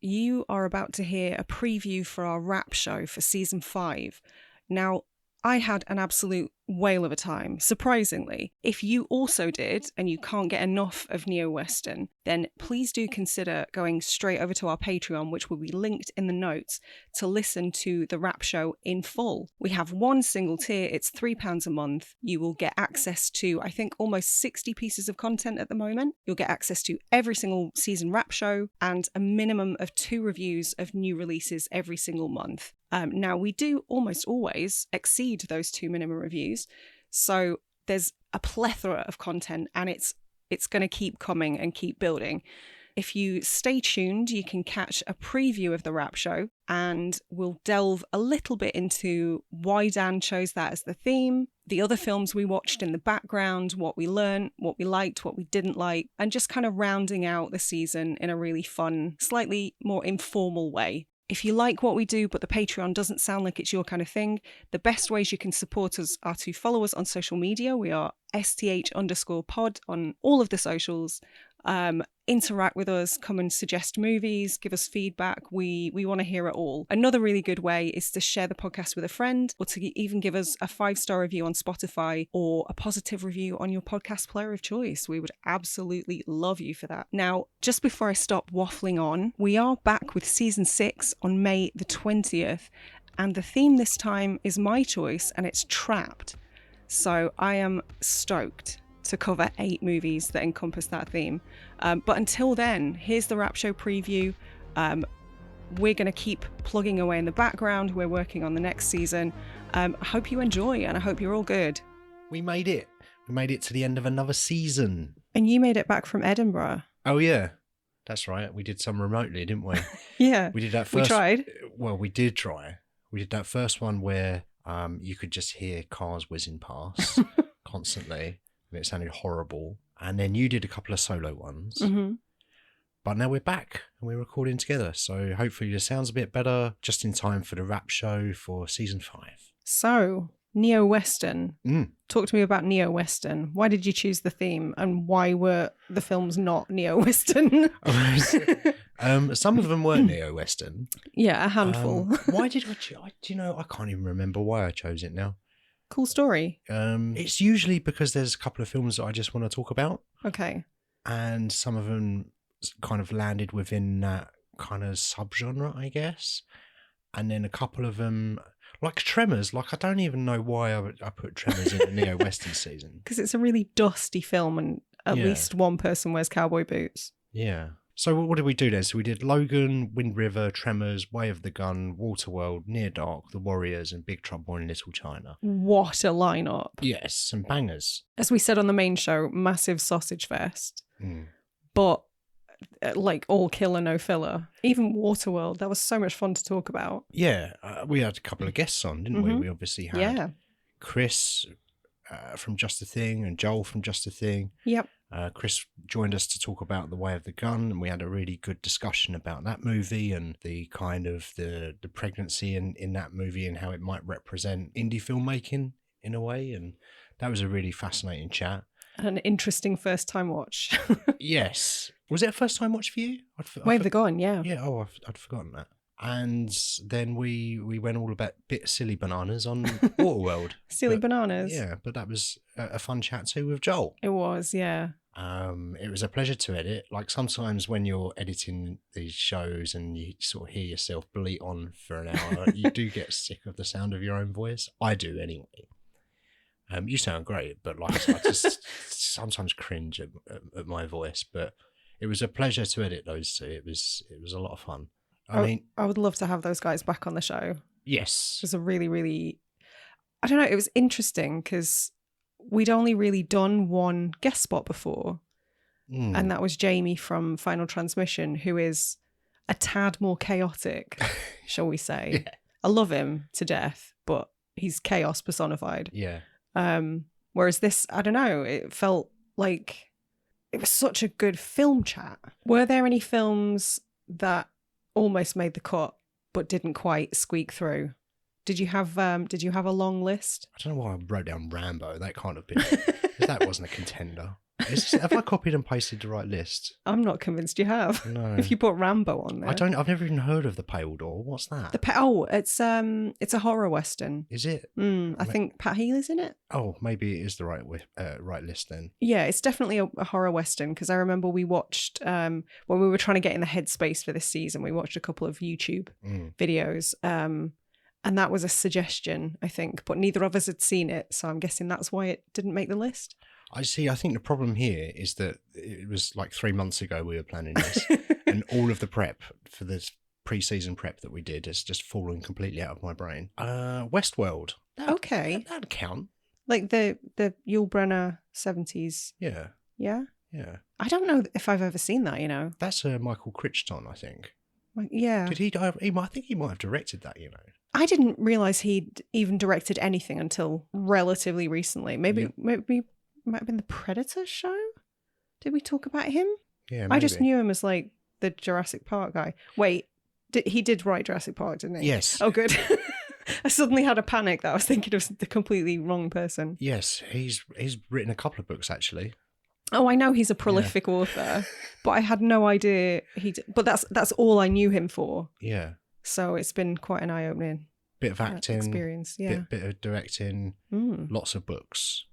you are about to hear a preview for our wrap show for season 5. Now, I had an absolute whale of a time, surprisingly. If you also did, and you can't get enough of Neo-Western, then please do consider going straight over to our Patreon, which will be linked in the notes, to listen to the wrap show in full. We have one single tier, it's £3 a month. You will get access to, I think, almost 60 pieces of content at the moment. You'll get access to every single season wrap show and a minimum of 2 reviews of new releases every single month. Now, we do almost always exceed those 2 minimum reviews, so there's a plethora of content, and it's going to keep coming and keep building. If you stay tuned, you can catch a preview of the wrap show, and we'll delve a little bit into why Dan chose that as the theme, the other films we watched in the background, what we learned, what we liked, what we didn't like, and just kind of rounding out the season in a really fun, slightly more informal way. If you like what we do, but the Patreon doesn't sound like it's your kind of thing, the best ways you can support us are to follow us on social media. We are STH_pod on all of the socials. Interact with us, come and suggest movies, give us feedback. We want to hear it all. Another really good way is to share the podcast with a friend, or to even give us a 5-star review on Spotify or a positive review on your podcast player of choice. We would absolutely love you for that. Now, just before I stop waffling on, we are back with season 6 on May the 20th, and the theme this time is my choice, and it's Trapped. So I am stoked to cover 8 movies that encompass that theme. But until then, here's the wrap show preview. We're going to keep plugging away in the background. We're working on the next season. I hope you enjoy, and I hope you're all good. We made it. We made it to the end of another season. And you made it back from Edinburgh. Oh, yeah. That's right. We did some remotely, didn't we? Yeah. We did that first. We tried. Well, we did try. We did that first one where you could just hear cars whizzing past constantly. And it sounded horrible. And then you did a couple of solo ones. Mm-hmm. But now we're back and we're recording together. So hopefully the sound's a bit better, just in time for the wrap show for season 5. So, Neo-Western. Talk to me about Neo-Western. Why did you choose the theme, and why were the films not Neo-Western? Some of them were Neo-Western. Yeah, a handful. Why did I I can't even remember why I chose it now. Cool story. It's usually because there's a couple of films that I just want to talk about. Okay. And some of them kind of landed within that kind of subgenre, I guess. And then a couple of them, like Tremors, I don't even know why I put Tremors in the Neo-Western season. Because it's a really dusty film, and at least one person wears cowboy boots. Yeah. So what did we do then? So we did Logan, Wind River, Tremors, Way of the Gun, Waterworld, Near Dark, The Warriors, and Big Trouble in Little China. What a lineup. Yes, some bangers. As we said on the main show, massive sausage fest. But all killer, no filler. Even Waterworld, that was so much fun to talk about. Yeah, we had a couple of guests on, didn't we? We obviously had Chris from Just a Thing and Joel from Just a Thing. Yep. Chris joined us to talk about The Way of the Gun, and we had a really good discussion about that movie and the kind of the pregnancy in that movie and how it might represent indie filmmaking in a way. And that was a really fascinating chat. An interesting first time watch. Yes. Was it a first time watch for you? Way of the Gun, yeah. Yeah, I'd forgotten that. And then we went all about bit silly bananas on Waterworld. Silly bananas. Yeah, but that was a fun chat too with Joel. It was, yeah. It was a pleasure to edit. Like sometimes when you're editing these shows and you sort of hear yourself bleat on for an hour, you do get sick of the sound of your own voice. I do anyway. You sound great, but I just sometimes cringe at my voice. But it was a pleasure to edit those two. It was a lot of fun. I would love to have those guys back on the show. Yes. It was a really, really, I don't know, it was interesting because we'd only really done one guest spot before. And that was Jamie from Final Transmission, who is a tad more chaotic, shall we say. Yeah. I love him to death, but he's chaos personified. Yeah. Whereas this, I don't know, it felt like it was such a good film chat. Were there any films that almost made the cut but didn't quite squeak through? Did you have a long list? I don't know why I wrote down Rambo. That can't have been that wasn't a contender. Have I copied and pasted the right list? I'm not convinced you have. No. If you put Rambo on there. I've never even heard of The Pale Door. What's that? It's a horror western. Is it? I think Pat Healy's in it. Oh, maybe it is the right list then. Yeah, it's definitely a horror western, because I remember we watched, when we were trying to get in the headspace for this season, we watched a couple of YouTube videos, and that was a suggestion, I think, but neither of us had seen it, so I'm guessing that's why it didn't make the list. I see. I think the problem here is that it was like 3 months ago we were planning this, and all of the prep for this pre-season prep that we did has just fallen completely out of my brain. Westworld. Okay. That'd count. Like the Yul Brynner 70s. Yeah. Yeah? Yeah. I don't know if I've ever seen that, you know. That's Michael Crichton, I think. Yeah. Did he? I think he might have directed that, you know. I didn't realise he'd even directed anything until relatively recently. Maybe might have been the Predator show? Did we talk about him? Yeah, maybe. I just knew him as like the Jurassic Park guy. Wait, he did write Jurassic Park, didn't he? Yes. Oh, good. I suddenly had a panic that I was thinking of the completely wrong person. Yes, he's written a couple of books actually. Oh, I know he's a prolific author, but I had no idea but that's all I knew him for. Yeah. So it's been quite an eye-opening bit of acting experience. Yeah. Bit of directing. Lots of books.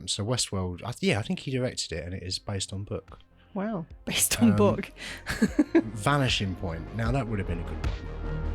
So Westworld, I think he directed it, and it is based on book. Wow, based on book. Vanishing Point. Now that would have been a good one.